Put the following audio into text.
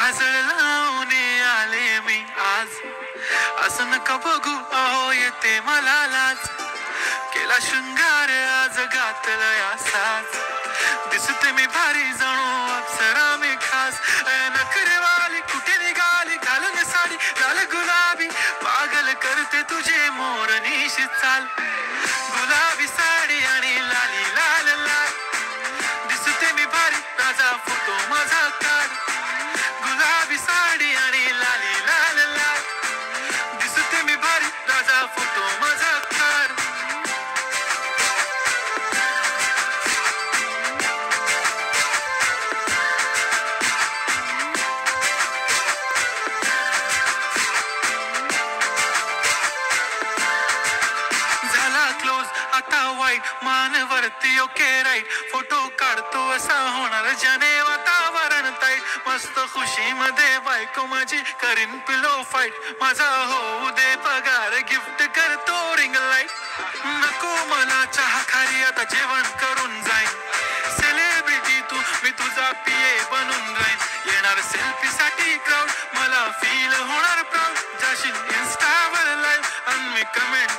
काजळ लावून आले मी आज, असं नका बघू अहो येते मला लाज. केला शृंगार आज घातलाय असाच, दिसते मी भारी जणू अप्सरा मी खास. नखरेवाली कुठे निघाली घालून साडी लाल गुलाबी, पागल करते तुझे मोरनीशी चाल. गुलाबी साडी आणि लाली लाल लाल, दिसते मी भारी ताजा फोटो माझा काढ. गुलाबी साडी आणि लाली लाल लाल, दिसते मी भारी ताजा फोटो माझा काढ. आता वाईट मानवरती ओके राईट, फोटो काढतो असा होणार ज्याने वातावरण ताईट. मस्त खुशी मध्ये बायको माझी करीन पिलो फाईट, माझा होऊ दे पगार गिफ्ट करतो रिंग लाईट. नको मला चहा खारी आता जेवण करून जाईन, सेलिब्रिटी तू मी तुझा पिये बनून राहीन. येणार सेल्फी साठी क्राऊड मला फील होणार प्राऊड, जाशील इन्स्टावर लाईव्ह आणि मी कमेंट